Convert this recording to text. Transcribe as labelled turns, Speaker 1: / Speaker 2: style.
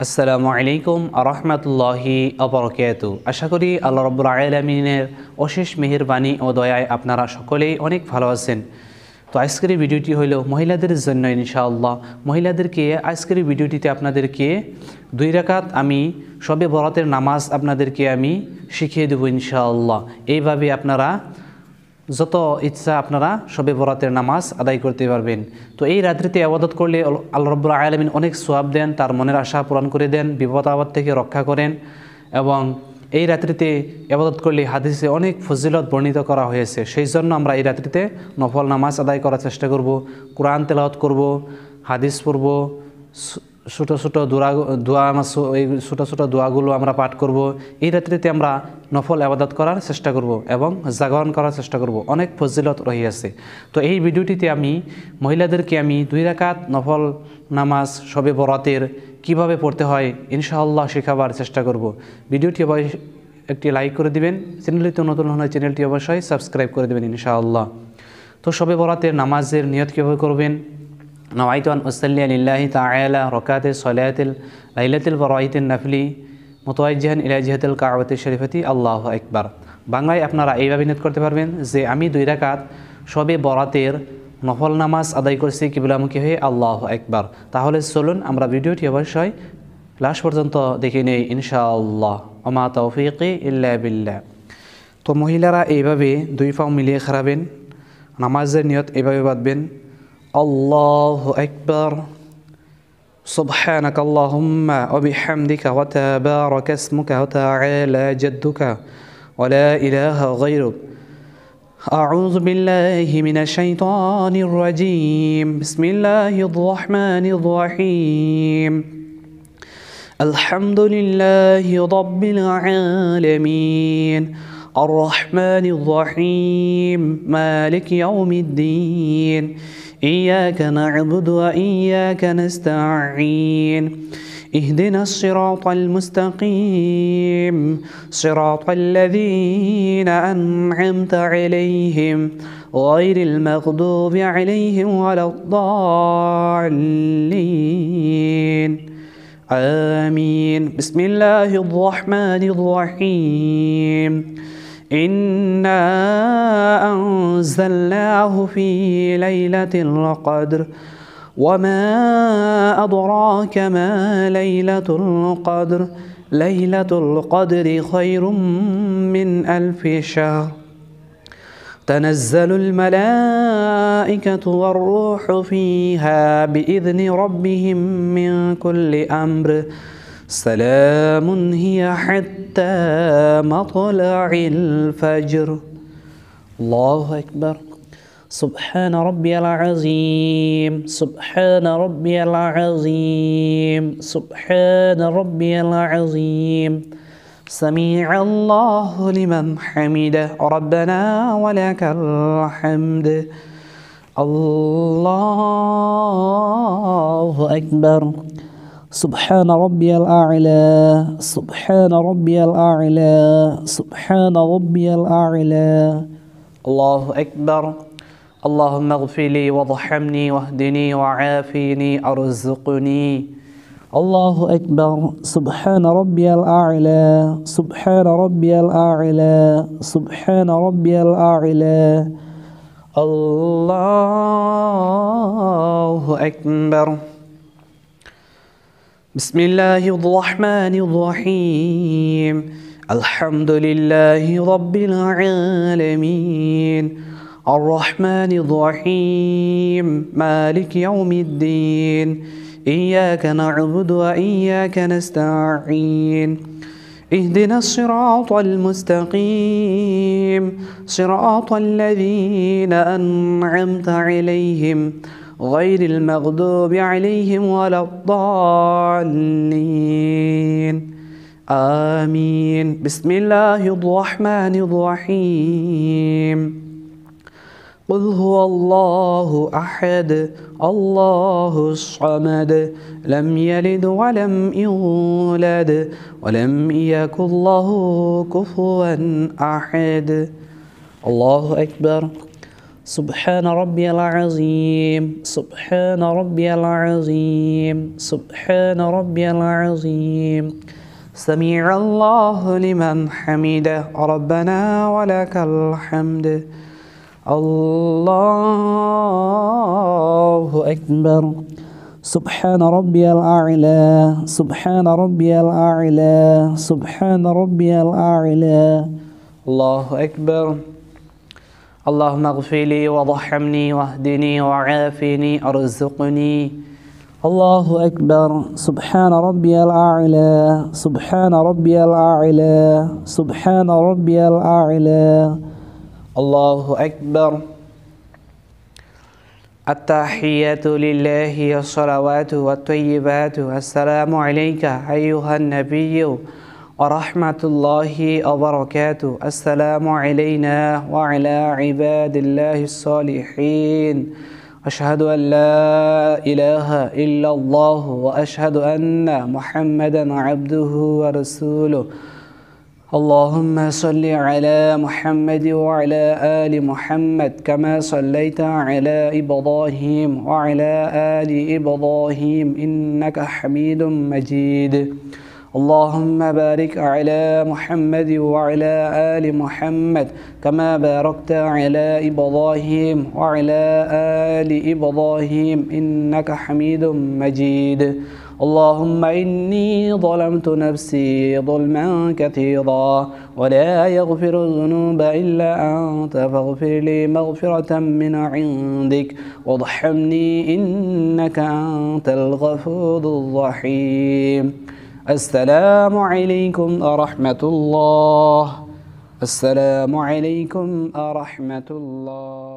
Speaker 1: আসসালামু আলাইকুম আরহামাতুল্লাহি আবরাকাতু। আশা করি আল্লাহ রাব্বুল আলামিনের অশেষ মেহেরবানি ও দয়ায় আপনারা সকলেই অনেক ভালো আছেন। তো আজকের এই ভিডিওটি হলো মহিলাদের জন্য ইনশাআল্লাহ। মহিলাদেরকে আজকের এই ভিডিওটিতে আপনাদেরকে 2 রাকাত আমি শবে বরাতের নামাজ আপনাদেরকে আমি শিখিয়ে দেব ইনশাআল্লাহ। এইভাবে আপনারা যত ইচ্ছা আপনারা শবে বরাতের নামাজ আদায় করতে পারবেন। তো এই রাত্রিতে ইবাদত করলে আল্লাহ রাব্বুল আলামিন অনেক সওয়াব দেন, তার মনের আশা পূরণ করে দেন, বিপদ আপদ থেকে রক্ষা করেন। এবং এই রাত্রিতে ইবাদত করলে হাদিসে অনেক ফজিলত বর্ণিত করা হয়েছে। সেই জন্য আমরা এই রাত্রিতে নফল নামাজ আদায় করার চেষ্টা করব, কোরআন তেলাওয়াত করব, হাদিস পড়ব, ছোটো ছোটো এই ছোটো ছোটো দোয়াগুলো আমরা পাঠ করব। এই রাত্রিতে আমরা নফল ইবাদত করার চেষ্টা করব এবং জাগরণ করার চেষ্টা করব। অনেক ফজিলত রহিয়াছে। তো এই ভিডিওটিতে আমি মহিলাদেরকে আমি 2 রাকাত নফল নামাজ শবে বরাতের কিভাবে পড়তে হয় ইনশাআল্লাহ শেখাবার চেষ্টা করব। ভিডিওটি অবশ্যই একটি লাইক করে দিবেন, চ্যানেলটি নতুন হলে চ্যানেলটি অবশ্যই সাবস্ক্রাইব করে দেবেন ইনশাআল্লাহ। তো শবে বরাতের নামাজের নিয়ত কীভাবে করবেন? নওয়াইতু আন উসাল্লি লিল্লাহি তাআলা রাকাতে সলাতিল লাইলাতুল বরাইতিন নাফলি মুতাওয়াজ্জিহান ইলা জিহাতিল কাবাতি শরীফাতি আল্লাহু আকবার। বাংলায় আপনারা এইভাবে নিয়ত করতে পারবেন যে আমি 2 রাকাত শবে বরাতের নফল নামাজ আদায় করছি কিবলামুখী হয়ে আল্লাহু আকবার। তাহলে চলুন আমরা ভিডিওটি অবশ্যই লাস্ট পর্যন্ত দেখে নেই ইনশাআল্লাহ। ওমা তাওফীকি ইল্লা বিল্লাহ। তো মহিলারা এইভাবে 2 পাও মিলিয়ে খাড়াবেন, নামাজের নিয়ত এইভাবে বাঁধবেন। আল্লাহু আকবার, সুবহানাকা আল্লাহুম্মা ওয়া বিহামদিকা ওয়া তাবারাকা ইসমুকা ওয়া তাআলা জাদ্দুকা ওয়া লা ইলাহা গায়রুক। আউযু বিল্লাহি মিনাশ শাইতানির রাজীম। বিসমিল্লাহির রাহমানির রাহিম। আলহামদুলিল্লাহি রাব্বিল আলামিন আর রহমানির রহিম মালিক ইয়াউমিদ্দিন। إياك نعبد وإياك نستعين اهدنا الصراط المستقيم صراط الذين أنعمت عليهم غير المغضوب عليهم ولا الضالين آمين. بسم الله الرحمن الرحيم. إنا أنزلناه في ليلة القدر وما أدراك ما ليلة القدر ليلة القدر خير من 1000 شهر تنزل الملائكة والروح فيها بإذن ربهم من كل أمر سلام هي حتى مطلع الفجر. الله أكبر. سبحان ربي العظيم سبحان ربي العظيم سبحان ربي العظيم سميع الله لمن حمده ربنا ولك الحمد. الله أكبر. سبحان ربي الأعلى سبحان ربي الأعلى سبحان ربي الأعلى. الله أكبر. اللهم اغفر لي وارحمني واهدني وعافني أرزقني. الله أكبر. سبحان ربي الأعلى سبحان ربي الأعلى سبحان ربي الأعلى. الله أكبر. بسم الله الرحمن الرحيم. الحمد لله رب العالمين الرحمن الرحيم مالك يوم الدين. إياك نعبد وإياك نستعين اهدنا الصراط المستقيم صراط الذين أنعمت عليهم غير المغضوب عليهم ولا الضالين آمين. بسم الله الرحمن الرحيم. قل هو الله أحد الله الصمد لم يلد ولم يولد ولم يكن له كفوا أحد. الله أكبر. سبحان ربي العظيم سبحان ربي العظيم سبحان ربي العظيم سمع الله لمن حمده ربنا ولك الحمد الله أكبر سبحان ربي الأعلى سبحان ربي الأعلى سبحان ربي الأعلى الله أكبر اللهم اغفر لي وارحمني واهدني وعافني ارزقني الله أكبر سبحان ربي الأعلى سبحان ربي الأعلى سبحان ربي الأعلى الله أكبر التحيات لله والصلوات والطيبات السلام عليك أيها النبي ورحمة الله وبركاته السلام علينا وعلى عباد الله الصالحين أشهد أن لا إله إلا الله وأشهد أن محمدا عبده ورسوله اللهم صل على محمد وعلى آل محمد كما صليت على إبراهيم وعلى آل إبراهيم إنك حميد مجيد اللهم بارك على محمد وعلى آل محمد كما باركت على إبراهيم وعلى آل إبراهيم إنك حميد مجيد اللهم إني ظلمت نفسي ظلما كثيرا ولا يغفر الذنوب إلا أنت فاغفر لي مغفرة من عندك وارحمني إنك أنت الغفور الرحيم السلام عليكم ورحمة الله السلام عليكم ورحمة الله